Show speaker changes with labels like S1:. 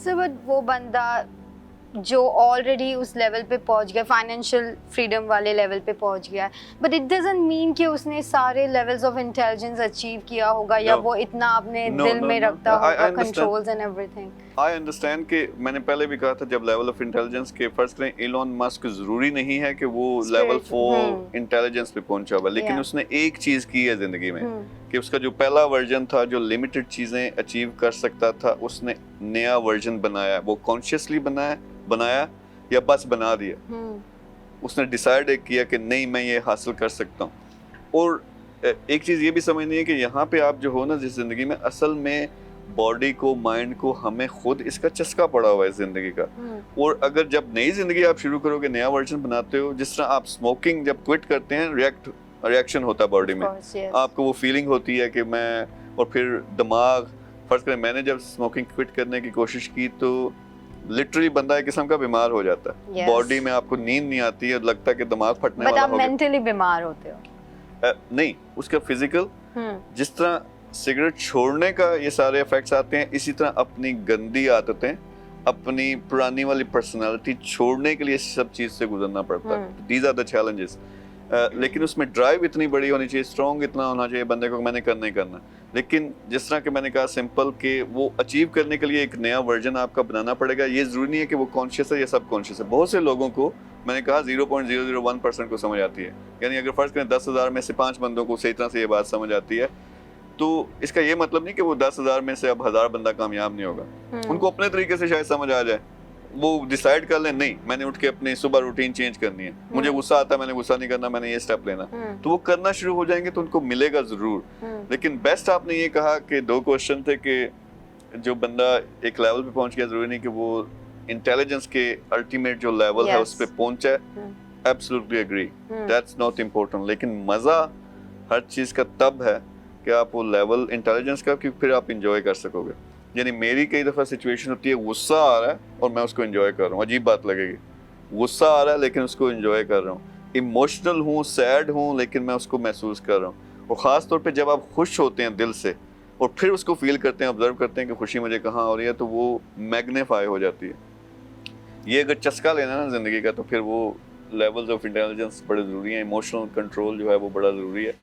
S1: Sir but वो बंदा जो ऑलरेडी उस लेवल पे पहुंच गया, फाइनेंशियल फ्रीडम वाले लेवल पे पहुंच गया, बट इट डजंट मीन कि उसने सारे लेवल्स ऑफ इंटेलिजेंस अचीव किया होगा या
S2: No.
S1: वो इतना अपने
S2: No,
S1: दिल
S2: no,
S1: में
S2: no.
S1: रखता
S2: I
S1: होगा
S2: understand.
S1: Controls and everything.
S2: I understand कि मैंने पहले भी कहा था जब लेवल ऑफ इंटेलिजेंस के फर्ज करें, इलॉन मस्क जरूरी नहीं है कि वो लेवल 4 इंटेलिजेंस पे पहुंचा हुआ, लेकिन
S1: Yeah.
S2: उसने एक चीज की है जिंदगी में कि उसका जो पहला वर्जन था जो लिमिटेड चीजें अचीव कर सकता था, उसने नया वर्जन बनाया। वो कॉन्शियसली बनाया या बस बना दिया। उसने डिसाइड किया कि नहीं मैं ये हासिल कर सकता हूँ। और एक चीज ये भी समझनी है कि यहाँ पे आप जो हो ना जिस जिंदगी में, असल में बॉडी को, माइंड को, हमें खुद इसका चस्का पड़ा हुआ है जिंदगी का। और अगर जब नई जिंदगी आप शुरू करोगे, नया वर्जन बनाते हो, जिस तरह आप स्मोकिंग जब क्विट करते हैं, रिएक्शन होता है बॉडी में, आपको वो फीलिंग होती है कि मैं, और फिर दिमाग, फर्ज करें मैंने जब स्मोकिंग क्विट करने की कोशिश की तो लिटरली बंदा एक किस्म का बीमार हो जाता है। बॉडी में आपको नींद नहीं आती है, लगता है कि दिमाग फटने वाला हो गया।
S1: आप मेंटली बीमार होते हो?
S2: नहीं, उसका फिजिकल, जिस तरह सिगरेट छोड़ने का ये सारे इफेक्ट्स आते हैं, इसी तरह अपनी गंदी आदतें, अपनी पुरानी वाली पर्सनालिटी छोड़ने के लिए सब चीज से गुजरना पड़ता है। These are the challenges. लेकिन उसमें ड्राइव इतनी बड़ी होनी चाहिए, स्ट्रॉन्ग इतना होना चाहिए बंदे को, मैंने करना ही करना। लेकिन जिस तरह कि मैंने कहा सिंपल, कि वो अचीव करने के लिए एक नया वर्जन आपका बनाना पड़ेगा। ये जरूरी नहीं है कि वो कॉन्शियस है या सब कॉन्शियस है। बहुत से लोगों को, मैंने कहा 0.001% को समझ आती है। यानी अगर फर्ज करें 10,000 में से 5 बंदों को सही तरह से ये बात समझ आती है, तो इसका ये मतलब नहीं कि वो 10,000 में से अब 1000 बंदा कामयाब नहीं होगा। उनको अपने तरीके से शायद समझ आ जाए, वो डिसाइड कर ले नहीं मैंने उठ के अपनी सुबह रूटीन चेंज करनी है, मुझे गुस्सा आता है मैंने गुस्सा नहीं करना, मैंने ये स्टेप लेना, तो वो करना शुरू हो जाएंगे तो उनको मिलेगा जरूर। लेकिन बेस्ट आपने ये कहा कि 2 क्वेश्चन थे कि जो बंदा एक लेवल पे पहुंच गया, जरूरी नहीं कि वो इंटेलिजेंस के अल्टीमेट जो लेवल है उस पे पहुंचा है। Absolutely agree, that's not important. लेकिन मजा हर चीज का तब है कि आप वो लेवल इंटेलिजेंस का, क्योंकि फिर आप इंजॉय कर सकोगे। यानी मेरी कई दफ़ा सिचुएशन होती है, गुस्सा आ रहा है और मैं उसको एंजॉय कर रहा हूँ, अजीब बात लगेगी, गुस्सा आ रहा है लेकिन उसको एंजॉय कर रहा हूँ। इमोशनल हूँ, सैड हूँ, लेकिन मैं उसको महसूस कर रहा हूँ। और ख़ास तौर पे जब आप खुश होते हैं दिल से और फिर उसको फील करते हैं, ऑब्जर्व करते हैं कि खुशी मुझे कहाँ हो रही है, तो वो मैग्नीफाई हो जाती है। ये अगर चस्का लेना ना ज़िंदगी का, तो फिर वो लेवल्स ऑफ इंटेलिजेंस बड़े ज़रूरी हैं। इमोशनल कंट्रोल जो है वो बड़ा ज़रूरी है।